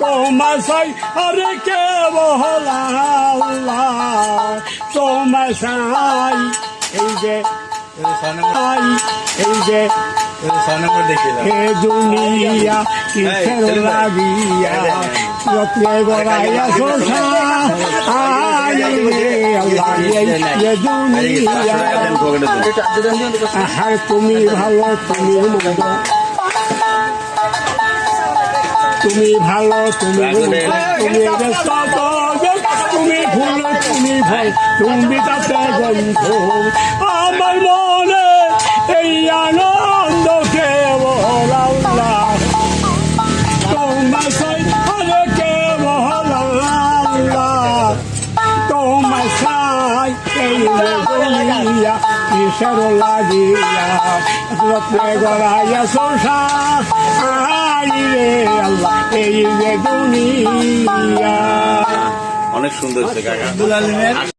তোমার সাই আরে কে বহলা তোমার সাই এই যে এই যে হে দুনিয়া কিসের লাগিয়া রত্নে গড়াইয়া শোষা হ্যাঁ তুমি ভালো তুমি তুমি ভালো তুমি তুমি তুমি ভুল তুমি ভুল তুমি তাতে গন্ধ আমার মনে এই আনন্দ কে বহলা তোমার সাই আরে কে বহলা তোমার সাই এই দুনিয়া কিসের লাগিয়া রত্নে গড়াইয়া শোষা রে আল্লাহ এই যে দুনিয়া। অনেক সুন্দর কাকা।